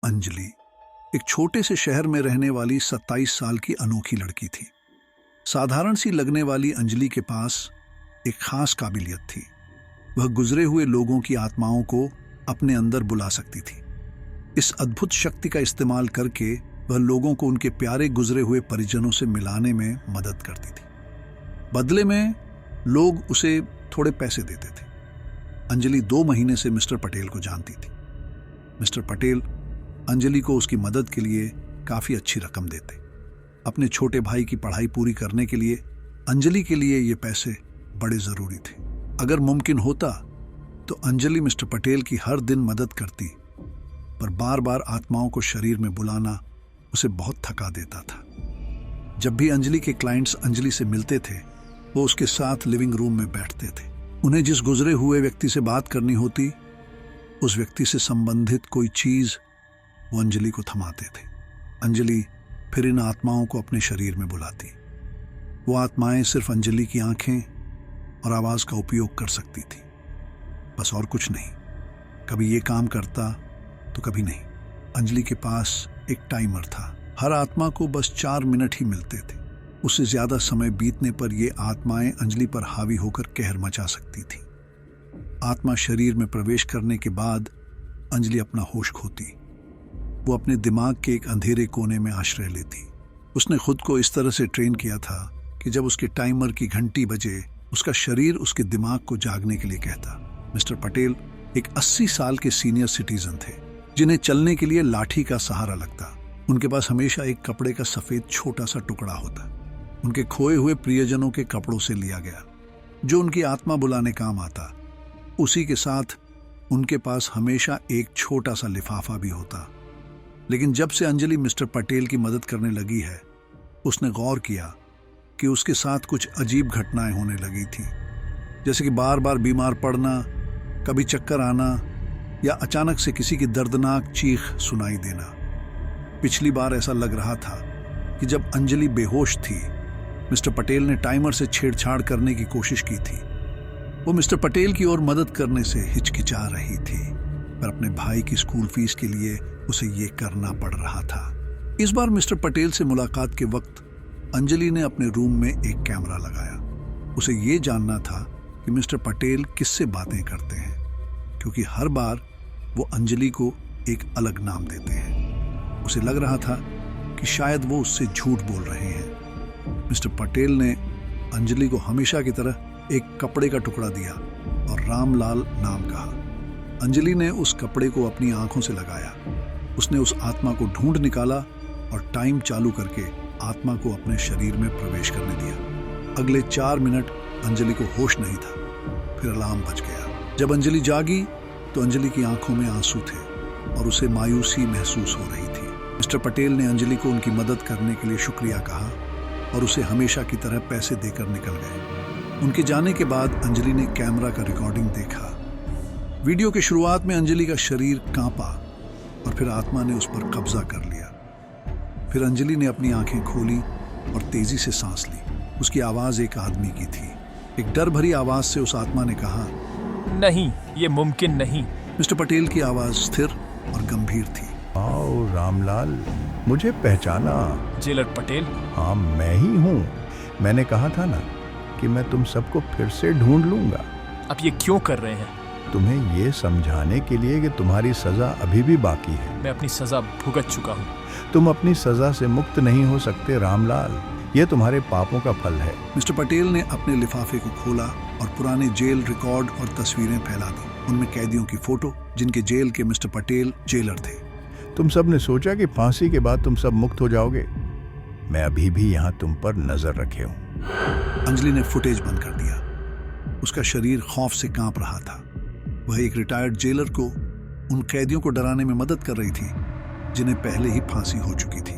अंजलि एक छोटे से शहर में रहने वाली 27 साल की अनोखी लड़की थी। साधारण सी लगने वाली अंजलि के पास एक खास काबिलियत थी। वह गुजरे हुए लोगों की आत्माओं को अपने अंदर बुला सकती थी। इस अद्भुत शक्ति का इस्तेमाल करके वह लोगों को उनके प्यारे गुजरे हुए परिजनों से मिलाने में मदद करती थी। बदले में लोग उसे थोड़े पैसे देते थे। अंजलि 2 महीने से मिस्टर पटेल को जानती थी। मिस्टर पटेल अंजलि को उसकी मदद के लिए काफ़ी अच्छी रकम देते। अपने छोटे भाई की पढ़ाई पूरी करने के लिए अंजलि के लिए ये पैसे बड़े ज़रूरी थे। अगर मुमकिन होता तो अंजलि मिस्टर पटेल की हर दिन मदद करती, पर बार बार आत्माओं को शरीर में बुलाना उसे बहुत थका देता था। जब भी अंजलि के क्लाइंट्स अंजलि से मिलते थे, वो उसके साथ लिविंग रूम में बैठते थे। उन्हें जिस गुजरे हुए व्यक्ति से बात करनी होती, उस व्यक्ति से संबंधित कोई चीज़ वो अंजलि को थमाते थे। अंजलि फिर इन आत्माओं को अपने शरीर में बुलाती। वो आत्माएं सिर्फ अंजलि की आंखें और आवाज़ का उपयोग कर सकती थी, बस और कुछ नहीं। कभी ये काम करता तो कभी नहीं। अंजलि के पास एक टाइमर था। हर आत्मा को बस 4 मिनट ही मिलते थे। उससे ज़्यादा समय बीतने पर ये आत्माएं अंजलि पर हावी होकर कहर मचा सकती थी। आत्मा शरीर में प्रवेश करने के बाद अंजलि अपना होश खोती। वो अपने दिमाग के एक अंधेरे कोने में आश्रय लेती। उसने खुद को इस तरह से ट्रेन किया था कि जब उसके टाइमर की घंटी बजे, उसका शरीर उसके दिमाग को जागने के लिए कहता। मिस्टर पटेल एक 80 साल के सीनियर सिटीजन थे, जिन्हें चलने के लिए लाठी का सहारा लगता। उनके पास हमेशा एक कपड़े का सफ़ेद छोटा सा टुकड़ा होता, उनके खोए हुए प्रियजनों के कपड़ों से लिया गया, जो उनकी आत्मा बुलाने काम आता। उसी के साथ उनके पास हमेशा एक छोटा सा लिफाफा भी होता। लेकिन जब से अंजलि मिस्टर पटेल की मदद करने लगी है, उसने गौर किया कि उसके साथ कुछ अजीब घटनाएं होने लगी थी, जैसे कि बार बार बीमार पड़ना, कभी चक्कर आना या अचानक से किसी की दर्दनाक चीख सुनाई देना। पिछली बार ऐसा लग रहा था कि जब अंजलि बेहोश थी, मिस्टर पटेल ने टाइमर से छेड़छाड़ करने की कोशिश की थी। वो मिस्टर पटेल की ओर मदद करने से हिचकिचा रही थी, पर अपने भाई की स्कूल फीस के लिए उसे ये करना पड़ रहा था। इस बार मिस्टर पटेल से मुलाकात के वक्त अंजलि ने अपने रूम में एक कैमरा लगाया। उसे ये जानना था कि मिस्टर पटेल किससे बातें करते हैं, क्योंकि हर बार वो अंजलि को एक अलग नाम देते हैं। उसे लग रहा था कि शायद वो उससे झूठ बोल रहे हैं। मिस्टर पटेल ने अंजलि को हमेशा की तरह एक कपड़े का टुकड़ा दिया और रामलाल नाम कहा। अंजलि ने उस कपड़े को अपनी आंखों से लगाया। उसने उस आत्मा को ढूंढ निकाला और टाइम चालू करके आत्मा को अपने शरीर में प्रवेश करने दिया। अगले 4 मिनट अंजलि को होश नहीं था। फिर अलार्म बज गया। जब अंजलि जागी तो अंजलि की आंखों में आंसू थे और उसे मायूसी महसूस हो रही थी। मिस्टर पटेल ने अंजलि को उनकी मदद करने के लिए शुक्रिया कहा और उसे हमेशा की तरह पैसे देकर निकल गए। उनके जाने के बाद अंजलि ने कैमरा का रिकॉर्डिंग देखा। वीडियो के शुरुआत में अंजलि का शरीर कांपा और फिर आत्मा ने उस पर कब्जा कर लिया। फिर अंजलि ने अपनी आंखें खोली और तेजी से सांस ली। उसकी आवाज़ एक आदमी की थी। एक डर भरी आवाज़ से उस आत्मा ने कहा, नहीं, ये मुमकिन नहीं। मिस्टर पटेल की आवाज़ स्थिर और गंभीर थी। आओ रामलाल, मुझे पहचाना? जेलर पटेल? हाँ, मैं ही हूँ। मैंने कहा था ना कि मैं तुम सबको फिर से ढूंढ लूंगा। अब ये क्यों कर रहे हैं? तुम्हें ये समझाने के लिए कि तुम्हारी सजा अभी भी बाकी है। मैं अपनी सजा भुगत चुका हूँ। तुम अपनी सजा से मुक्त नहीं हो सकते रामलाल। ये तुम्हारे पापों का फल है। मिस्टर पटेल ने अपने लिफाफे को खोला और पुराने जेल रिकॉर्ड और तस्वीरें फैला दी। उनमें कैदियों की फोटो, जिनके जेल के मिस्टर पटेल जेलर थे। तुम सब ने सोचा कि फांसी के बाद तुम सब मुक्त हो जाओगे। मैं अभी भी यहाँ तुम पर नजर रखे हूँ। अंजलि ने फुटेज बंद कर दिया। उसका शरीर खौफ से कांप रहा था। वह एक रिटायर्ड जेलर को उन कैदियों को डराने में मदद कर रही थी जिन्हें पहले ही फांसी हो चुकी थी।